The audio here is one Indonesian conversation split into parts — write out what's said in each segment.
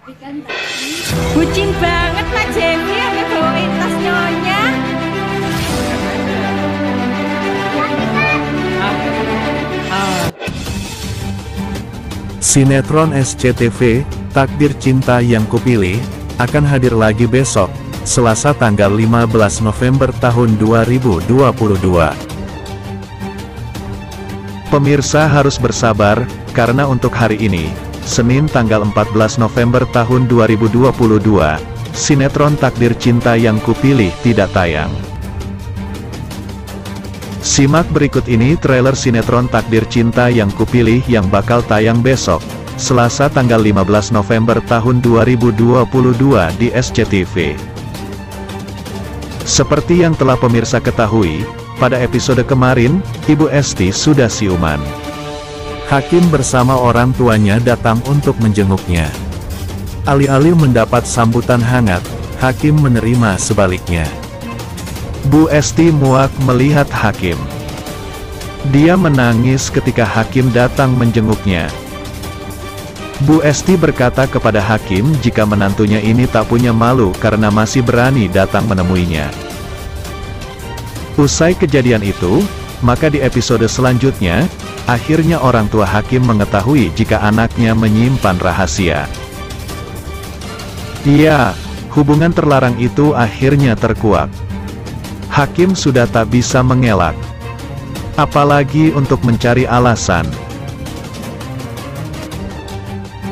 Bucin banget Pak Jeffy, ada bawain tas nyonya. Sinetron SCTV, Takdir Cinta Yang Kupilih, akan hadir lagi besok, Selasa tanggal 15 November tahun 2022. Pemirsa harus bersabar, karena untuk hari ini, Senin tanggal 14 November tahun 2022, sinetron Takdir Cinta Yang Kupilih tidak tayang. Simak berikut ini trailer sinetron Takdir Cinta Yang Kupilih yang bakal tayang besok, Selasa tanggal 15 November tahun 2022 di SCTV. Seperti yang telah pemirsa ketahui, pada episode kemarin, Ibu Esti sudah siuman. Hakim bersama orang tuanya datang untuk menjenguknya. Alih-alih mendapat sambutan hangat, Hakim menerima sebaliknya. Bu Esti muak melihat Hakim. Dia menangis ketika Hakim datang menjenguknya. Bu Esti berkata kepada Hakim jika menantunya ini tak punya malu karena masih berani datang menemuinya. Usai kejadian itu, maka di episode selanjutnya, akhirnya orang tua Hakim mengetahui jika anaknya menyimpan rahasia. Iya, hubungan terlarang itu akhirnya terkuak. Hakim sudah tak bisa mengelak. Apalagi untuk mencari alasan.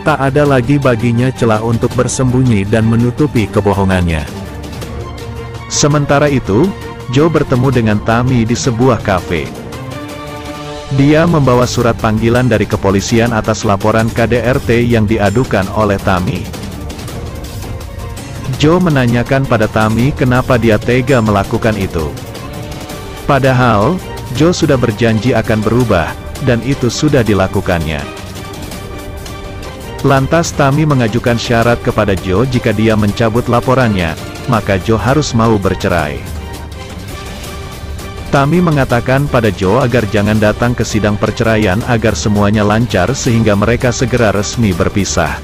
Tak ada lagi baginya celah untuk bersembunyi dan menutupi kebohongannya. Sementara itu, Joe bertemu dengan Tami di sebuah kafe. Dia membawa surat panggilan dari kepolisian atas laporan KDRT yang diadukan oleh Tami. Joe menanyakan pada Tami kenapa dia tega melakukan itu. Padahal, Joe sudah berjanji akan berubah, dan itu sudah dilakukannya. Lantas Tami mengajukan syarat kepada Joe jika dia mencabut laporannya, maka Joe harus mau bercerai. Tami mengatakan pada Joe agar jangan datang ke sidang perceraian agar semuanya lancar sehingga mereka segera resmi berpisah.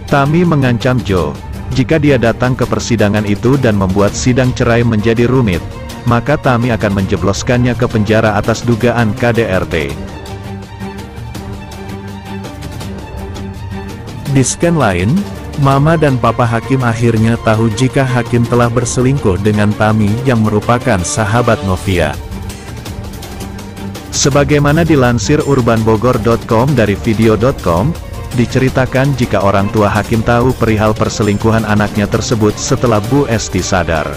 Tami mengancam Joe, jika dia datang ke persidangan itu dan membuat sidang cerai menjadi rumit, maka Tami akan menjebloskannya ke penjara atas dugaan KDRT. Di scan lain, Mama dan Papa Hakim akhirnya tahu jika Hakim telah berselingkuh dengan Tami yang merupakan sahabat Novia. Sebagaimana dilansir urbanbogor.com dari video.com, diceritakan jika orang tua Hakim tahu perihal perselingkuhan anaknya tersebut setelah Bu Esti sadar.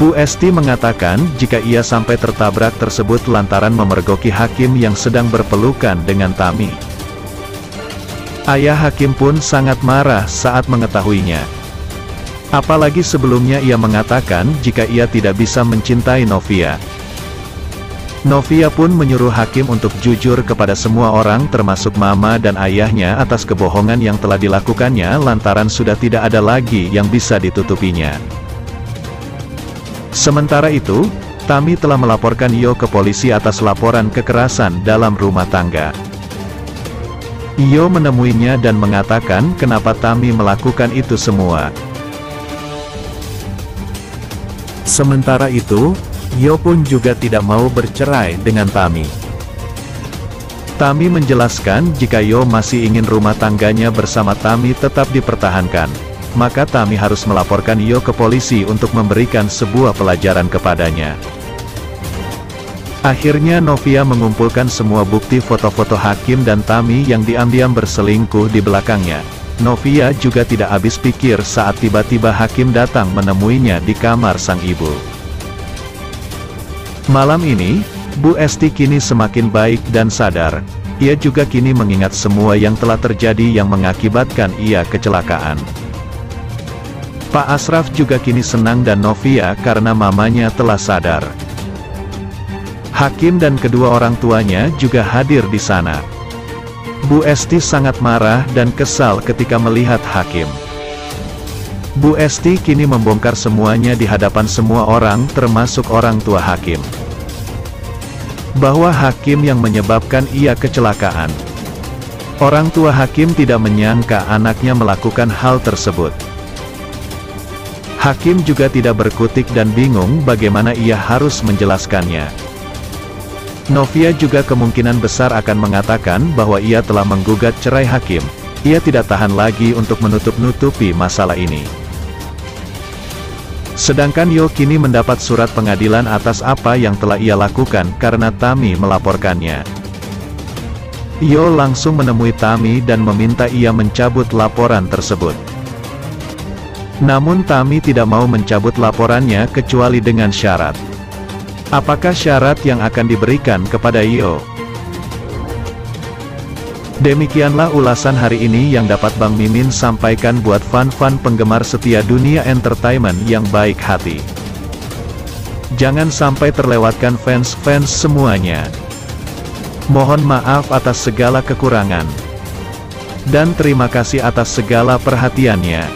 Bu Esti mengatakan jika ia sampai tertabrak tersebut lantaran memergoki Hakim yang sedang berpelukan dengan Tami. Ayah Hakim pun sangat marah saat mengetahuinya. Apalagi sebelumnya ia mengatakan jika ia tidak bisa mencintai Novia. Novia pun menyuruh Hakim untuk jujur kepada semua orang termasuk mama dan ayahnya atas kebohongan yang telah dilakukannya lantaran sudah tidak ada lagi yang bisa ditutupinya. Sementara itu, Tami telah melaporkan Io ke polisi atas laporan kekerasan dalam rumah tangga. Io menemuinya dan mengatakan kenapa Tami melakukan itu semua. Sementara itu, Io pun juga tidak mau bercerai dengan Tami. Tami menjelaskan jika Io masih ingin rumah tangganya bersama Tami tetap dipertahankan, maka Tami harus melaporkan Io ke polisi untuk memberikan sebuah pelajaran kepadanya. Akhirnya Novia mengumpulkan semua bukti foto-foto Hakim dan Tami yang diam-diam berselingkuh di belakangnya. Novia juga tidak habis pikir saat tiba-tiba Hakim datang menemuinya di kamar sang ibu. Malam ini, Bu Esti kini semakin baik dan sadar. Ia juga kini mengingat semua yang telah terjadi yang mengakibatkan ia kecelakaan. Pak Asraf juga kini senang dan Novia karena mamanya telah sadar. Hakim dan kedua orang tuanya juga hadir di sana. Bu Esti sangat marah dan kesal ketika melihat Hakim. Bu Esti kini membongkar semuanya di hadapan semua orang termasuk orang tua Hakim. Bahwa Hakim yang menyebabkan ia kecelakaan. Orang tua Hakim tidak menyangka anaknya melakukan hal tersebut. Hakim juga tidak berkutik dan bingung bagaimana ia harus menjelaskannya. Novia juga kemungkinan besar akan mengatakan bahwa ia telah menggugat cerai Hakim. Ia tidak tahan lagi untuk menutup-nutupi masalah ini. Sedangkan Yo kini mendapat surat pengadilan atas apa yang telah ia lakukan karena Tami melaporkannya. Yo langsung menemui Tami dan meminta ia mencabut laporan tersebut. Namun Tami tidak mau mencabut laporannya kecuali dengan syarat. Apakah syarat yang akan diberikan kepada Yo? Demikianlah ulasan hari ini yang dapat Bang Mimin sampaikan buat fan-fan penggemar setia dunia entertainment yang baik hati. Jangan sampai terlewatkan fans-fans semuanya. Mohon maaf atas segala kekurangan. Dan terima kasih atas segala perhatiannya.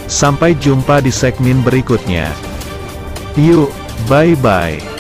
Sampai jumpa di segmen berikutnya. Yuk, bye-bye.